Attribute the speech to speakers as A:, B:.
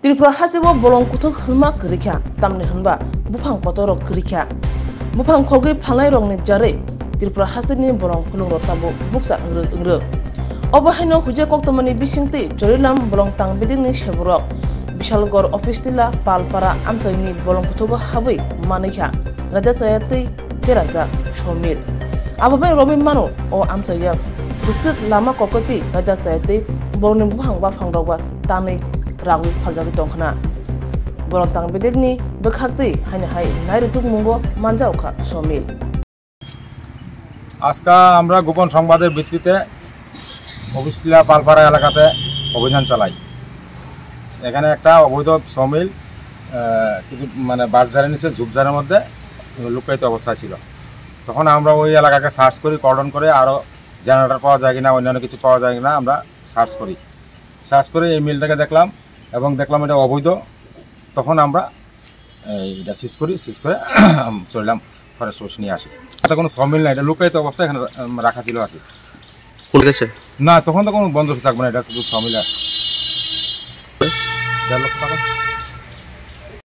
A: Tripura hasibo bolong kutuk hulma kerikha tamni hunba bufang potorok kerikha bufang khogi phangai rongni jare Tripura hasini bolong phulung rotabo buksa engrek obahaino huje koktomani bisingti jorilam bolong tang bidingni seborok Bishalgor office tila palpara amtoini bolong kutubo habai manikha rada sayati teraza shomil ababai robin mano o amtoya fusuk lama kokoti rada sayati bolong bufang ba phangrogba tani Rawi Paljaki Tongkana Borontang Bedegni Bekakti Haine Hai Nairituk Mungo Manjauka Somil
B: আজকে আমরা গোপন সংবাদের ভিত্তিতে অফিসটিলা পালপাড়া এলাকাতে অভিযান চালাই। এখানে একটা অবৈধ সমিল কিছু মানে বাজারের নিচে ঝুপঝাড়ের মধ্যে লুকায়িত অবস্থায় ছিল। তখন আমরা ওই এলাকাকে সার্চ করি, কর্ডন করে আরও জেনারেটর পাওয়া যায় কিনা অন্যান্য কিছু পাওয়া যায় কিনা আমরা সার্চ করে এই মিলটাকে দেখলাম এবং দেখলাম এটা অবৈধ। তখন আমরা এটা সিজ করে চললাম ফরেস্ট অফিস নিয়ে আসি। এটা কোনো সমিল না, এটা লুকায়িত অবস্থায় এখানে রাখা ছিল আর কি। না তখন তো কোনো বন্ধ থাকবে না, এটা শুধু সমিল আছে। 4 লক্ষ টাকা।